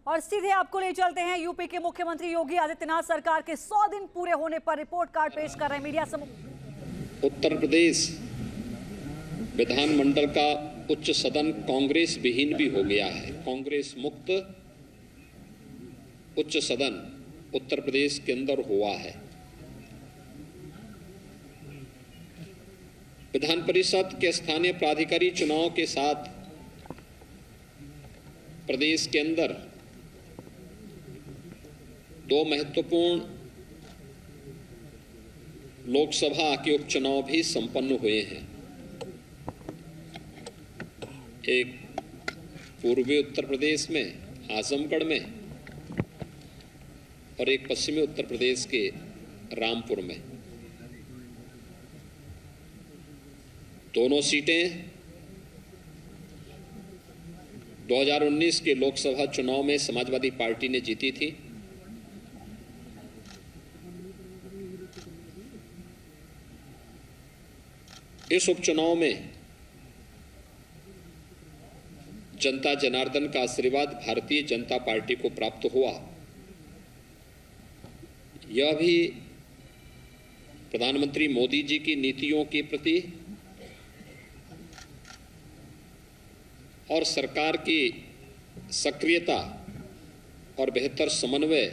और सीधे आपको ले चलते हैं यूपी के मुख्यमंत्री योगी आदित्यनाथ सरकार के 100 दिन पूरे होने पर रिपोर्ट कार्ड पेश कर रहे हैं मीडिया समूह। उत्तर प्रदेश विधानमंडल का उच्च सदन कांग्रेस विहीन भी हो गया है। कांग्रेस मुक्त उच्च सदन उत्तर प्रदेश के अंदर हुआ है। विधान परिषद के स्थानीय प्राधिकारी चुनाव के साथ प्रदेश के अंदर दो महत्वपूर्ण लोकसभा के उपचुनाव भी संपन्न हुए हैं। एक पूर्वी उत्तर प्रदेश में आजमगढ़ में और एक पश्चिमी उत्तर प्रदेश के रामपुर में। दोनों सीटें 2019 के लोकसभा चुनाव में समाजवादी पार्टी ने जीती थी। इस उपचुनाव में जनता जनार्दन का आशीर्वाद भारतीय जनता पार्टी को प्राप्त हुआ। यह भी प्रधानमंत्री मोदी जी की नीतियों के प्रति और सरकार की सक्रियता और बेहतर समन्वय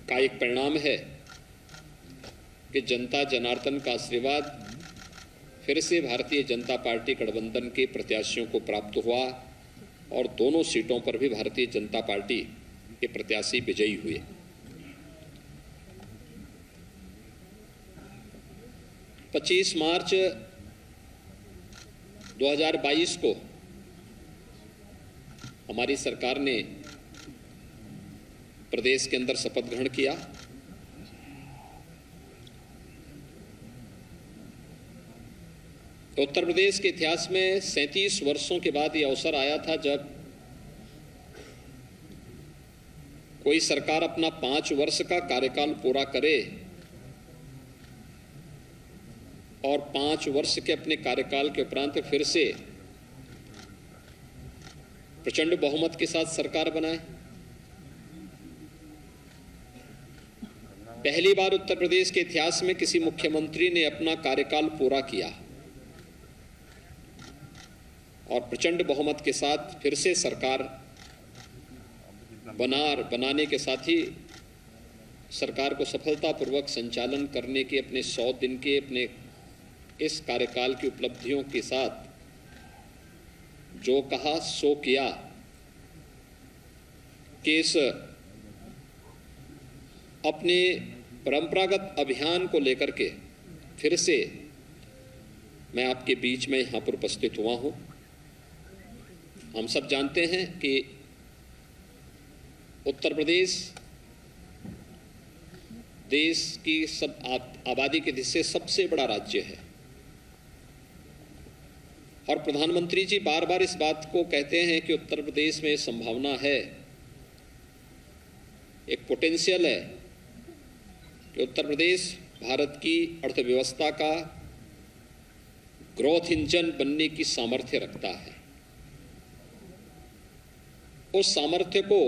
का एक परिणाम है कि जनता जनार्दन का आशीर्वाद फिर से भारतीय जनता पार्टी गठबंधन के प्रत्याशियों को प्राप्त हुआ और दोनों सीटों पर भी भारतीय जनता पार्टी के प्रत्याशी विजयी हुए। पच्चीस मार्च 2022 को हमारी सरकार ने प्रदेश के अंदर शपथ ग्रहण किया। उत्तर प्रदेश के इतिहास में 37 वर्षों के बाद यह अवसर आया था जब कोई सरकार अपना 5 वर्ष का कार्यकाल पूरा करे और 5 वर्ष के अपने कार्यकाल के उपरांत फिर से प्रचंड बहुमत के साथ सरकार बनाए। पहली बार उत्तर प्रदेश के इतिहास में किसी मुख्यमंत्री ने अपना कार्यकाल पूरा किया और प्रचंड बहुमत के साथ फिर से सरकार बनाने के साथ ही सरकार को सफलतापूर्वक संचालन करने के अपने 100 दिन के अपने इस कार्यकाल की उपलब्धियों के साथ जो कहा सो किया कि इस अपने परंपरागत अभियान को लेकर के फिर से मैं आपके बीच में यहाँ पर उपस्थित हुआ हूँ। हम सब जानते हैं कि उत्तर प्रदेश देश की सब आबादी के दृष्टि से सबसे बड़ा राज्य है और प्रधानमंत्री जी बार बार इस बात को कहते हैं कि उत्तर प्रदेश में संभावना है, एक पोटेंशियल है कि उत्तर प्रदेश भारत की अर्थव्यवस्था का ग्रोथ इंजन बनने की सामर्थ्य रखता है। उस सामर्थ्य को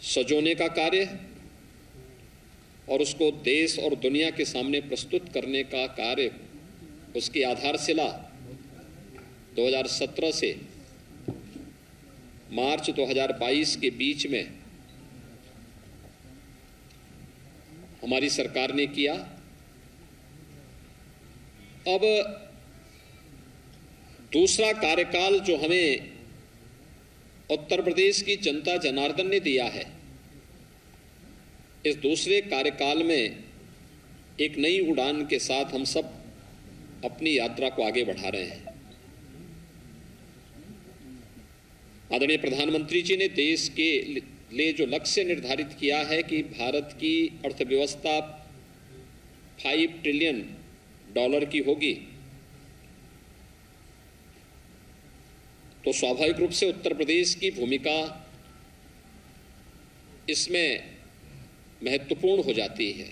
सजोने का कार्य और उसको देश और दुनिया के सामने प्रस्तुत करने का कार्य, उसकी आधारशिला 2017 से मार्च 2022 के बीच में हमारी सरकार ने किया। अब दूसरा कार्यकाल जो हमें उत्तर प्रदेश की जनता जनार्दन ने दिया है, इस दूसरे कार्यकाल में एक नई उड़ान के साथ हम सब अपनी यात्रा को आगे बढ़ा रहे हैं। आदरणीय प्रधानमंत्री जी ने देश के लिए जो लक्ष्य निर्धारित किया है कि भारत की अर्थव्यवस्था $5 ट्रिलियन की होगी, तो स्वाभाविक रूप से उत्तर प्रदेश की भूमिका इसमें महत्वपूर्ण हो जाती है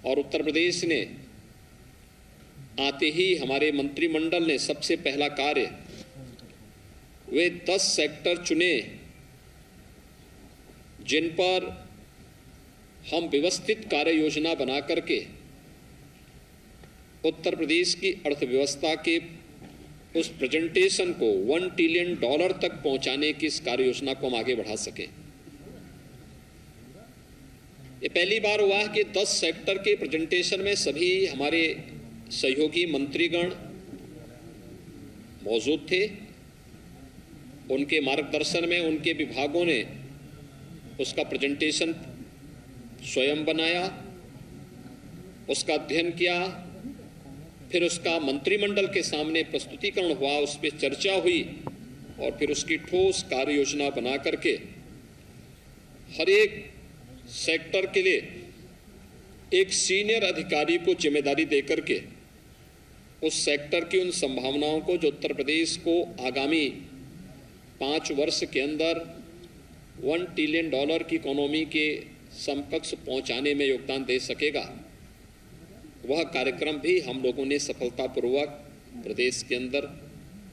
और उत्तर प्रदेश ने आते ही हमारे मंत्रिमंडल ने सबसे पहला कार्य वे 10 सेक्टर चुने जिन पर हम व्यवस्थित कार्य योजना बना करके उत्तर प्रदेश की अर्थव्यवस्था के उस प्रेजेंटेशन को $1 ट्रिलियन तक पहुंचाने की इस कार्य योजना को हम आगे बढ़ा सकें। ये पहली बार हुआ है कि 10 सेक्टर के प्रेजेंटेशन में सभी हमारे सहयोगी मंत्रीगण मौजूद थे। उनके मार्गदर्शन में उनके विभागों ने उसका प्रेजेंटेशन स्वयं बनाया, उसका अध्ययन किया, फिर उसका मंत्रिमंडल के सामने प्रस्तुतिकरण हुआ, उस पर चर्चा हुई और फिर उसकी ठोस कार्य योजना बना करके हर एक सेक्टर के लिए एक सीनियर अधिकारी को जिम्मेदारी देकर के उस सेक्टर की उन संभावनाओं को जो उत्तर प्रदेश को आगामी 5 वर्ष के अंदर $1 ट्रिलियन की इकोनॉमी के समकक्ष पहुंचाने में योगदान दे सकेगा, वह कार्यक्रम भी हम लोगों ने सफलतापूर्वक प्रदेश के अंदर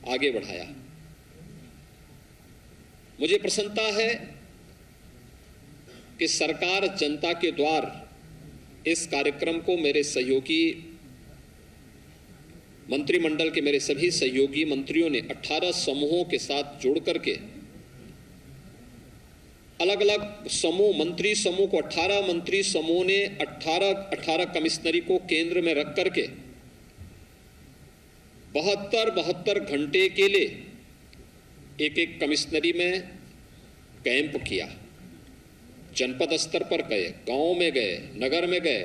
आगे बढ़ाया। मुझे प्रसन्नता है कि सरकार जनता के द्वार इस कार्यक्रम को मेरे सहयोगी मंत्रिमंडल के मेरे सभी सहयोगी मंत्रियों ने 18 समूहों के साथ जोड़ करके अलग अलग समूह मंत्री समूह को 18 मंत्री समूह ने 18 कमिश्नरी को केंद्र में रख करके 72 घंटे के लिए एक कमिश्नरी में कैंप किया। जनपद स्तर पर गए, गांव में गए, नगर में गए,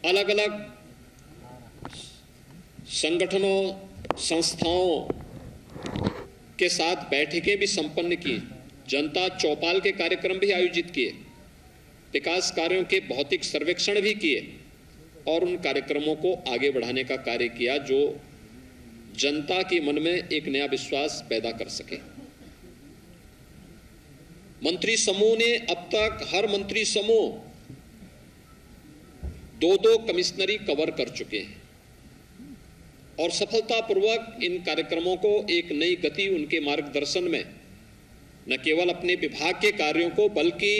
अलग अलग संगठनों संस्थाओं के साथ बैठकें भी संपन्न की, जनता चौपाल के कार्यक्रम भी आयोजित किए, विकास कार्यों के भौतिक सर्वेक्षण भी किए और उन कार्यक्रमों को आगे बढ़ाने का कार्य किया जो जनता के मन में एक नया विश्वास पैदा कर सके। मंत्री समूह ने अब तक हर मंत्री समूह 2 कमिश्नरी कवर कर चुके हैं और सफलतापूर्वक इन कार्यक्रमों को एक नई गति उनके मार्गदर्शन में न केवल अपने विभाग के कार्यों को बल्कि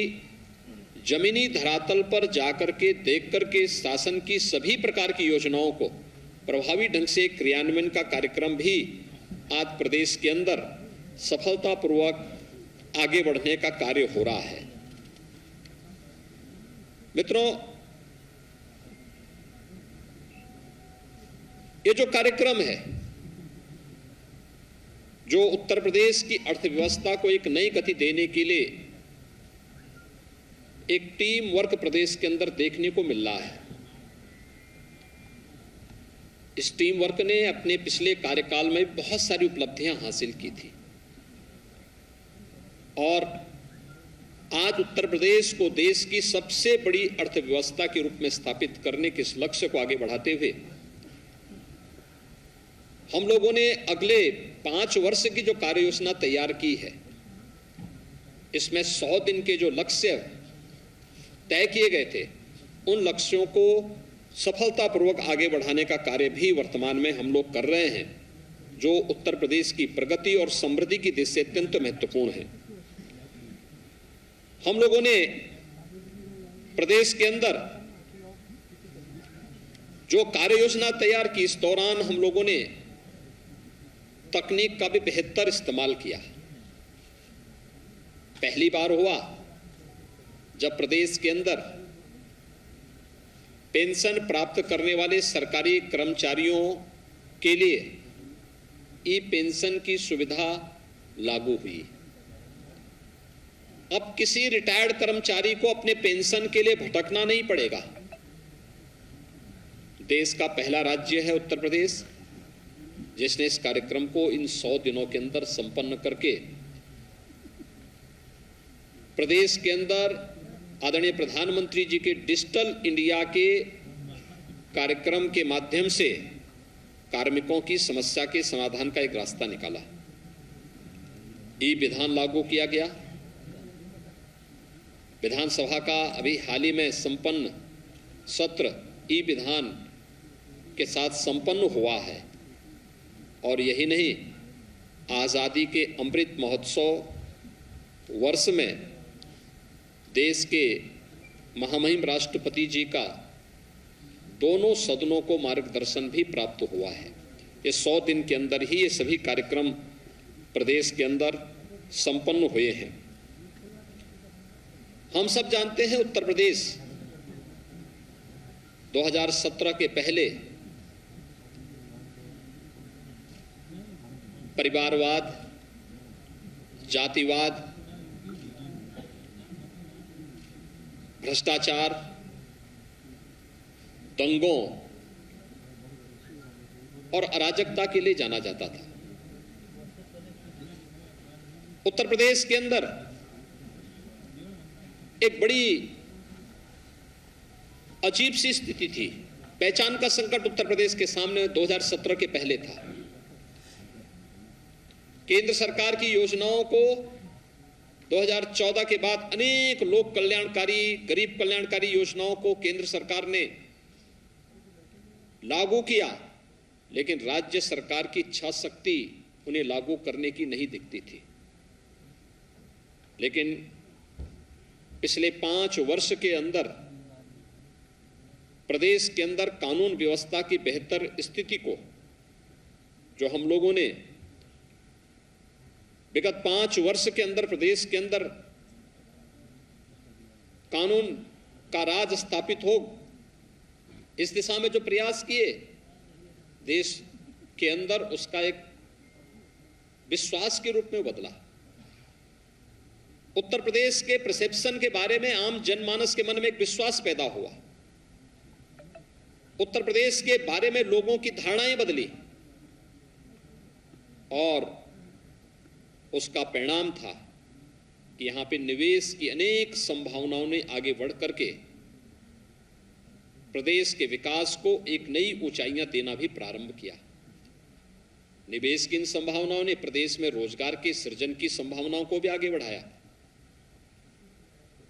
जमीनी धरातल पर जाकर के देख करके शासन की सभी प्रकार की योजनाओं को प्रभावी ढंग से क्रियान्वयन का कार्यक्रम भी आज प्रदेश के अंदर सफलतापूर्वक आगे बढ़ने का कार्य हो रहा है। मित्रों, ये जो कार्यक्रम है जो उत्तर प्रदेश की अर्थव्यवस्था को एक नई गति देने के लिए एक टीम वर्क प्रदेश के अंदर देखने को मिल रहा है, इस टीम वर्क ने अपने पिछले कार्यकाल में बहुत सारी उपलब्धियां हासिल की थी और आज उत्तर प्रदेश को देश की सबसे बड़ी अर्थव्यवस्था के रूप में स्थापित करने के इस लक्ष्य को आगे बढ़ाते हुए हम लोगों ने अगले 5 वर्ष की जो कार्य योजना तैयार की है, इसमें 100 दिन के जो लक्ष्य तय किए गए थे, उन लक्ष्यों को सफलतापूर्वक आगे बढ़ाने का कार्य भी वर्तमान में हम लोग कर रहे हैं, जो उत्तर प्रदेश की प्रगति और समृद्धि की दिशा से अत्यंत महत्वपूर्ण है। हम लोगों ने प्रदेश के अंदर जो कार्य योजना तैयार की, इस दौरान हम लोगों ने तकनीक का भी बेहतर इस्तेमाल किया। पहली बार हुआ जब प्रदेश के अंदर पेंशन प्राप्त करने वाले सरकारी कर्मचारियों के लिए ई पेंशन की सुविधा लागू हुई। अब किसी रिटायर्ड कर्मचारी को अपने पेंशन के लिए भटकना नहीं पड़ेगा। देश का पहला राज्य है उत्तर प्रदेश जिसने इस कार्यक्रम को इन 100 दिनों के अंदर संपन्न करके प्रदेश के अंदर आदरणीय प्रधानमंत्री जी के डिजिटल इंडिया के कार्यक्रम के माध्यम से कार्मिकों की समस्या के समाधान का एक रास्ता निकाला। ई विधान लागू किया गया। विधानसभा का अभी हाल ही में संपन्न सत्र ई विधान के साथ संपन्न हुआ है और यही नहीं, आज़ादी के अमृत महोत्सव वर्ष में देश के महामहिम राष्ट्रपति जी का दोनों सदनों को मार्गदर्शन भी प्राप्त हुआ है। ये 100 दिन के अंदर ही ये सभी कार्यक्रम प्रदेश के अंदर संपन्न हुए हैं। हम सब जानते हैं उत्तर प्रदेश 2017 के पहले परिवारवाद, जातिवाद, भ्रष्टाचार, दंगों और अराजकता के लिए जाना जाता था। उत्तर प्रदेश के अंदर एक बड़ी अजीब सी स्थिति थी। पहचान का संकट उत्तर प्रदेश के सामने 2017 के पहले था। केंद्र सरकार की योजनाओं को 2014 के बाद अनेक लोक कल्याणकारी, गरीब कल्याणकारी योजनाओं को केंद्र सरकार ने लागू किया, लेकिन राज्य सरकार की इच्छा शक्ति उन्हें लागू करने की नहीं दिखती थी। लेकिन पिछले 5 वर्ष के अंदर प्रदेश के अंदर कानून व्यवस्था की बेहतर स्थिति को, जो हम लोगों ने विगत 5 वर्ष के अंदर प्रदेश के अंदर कानून का राज स्थापित हो, इस दिशा में जो प्रयास किए, देश के अंदर उसका एक विश्वास के रूप में बदला। उत्तर प्रदेश के परसेप्शन के बारे में आम जनमानस के मन में एक विश्वास पैदा हुआ। उत्तर प्रदेश के बारे में लोगों की धारणाएं बदली और उसका परिणाम था कि यहां पे निवेश की अनेक संभावनाओं ने आगे बढ़ करके प्रदेश के विकास को एक नई ऊंचाइयां देना भी प्रारंभ किया। निवेश की इन संभावनाओं ने प्रदेश में रोजगार के सृजन की संभावनाओं को भी आगे बढ़ाया।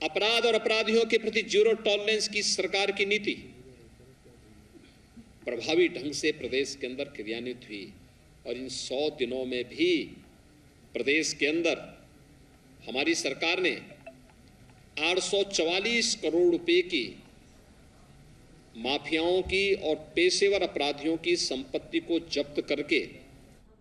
अपराध और अपराधियों के प्रति जीरो टॉलरेंस की सरकार की नीति प्रभावी ढंग से प्रदेश के अंदर क्रियान्वित हुई और इन 100 दिनों में भी प्रदेश के अंदर हमारी सरकार ने 844 करोड़ रुपए की माफियाओं की और पेशेवर अपराधियों की संपत्ति को जब्त करके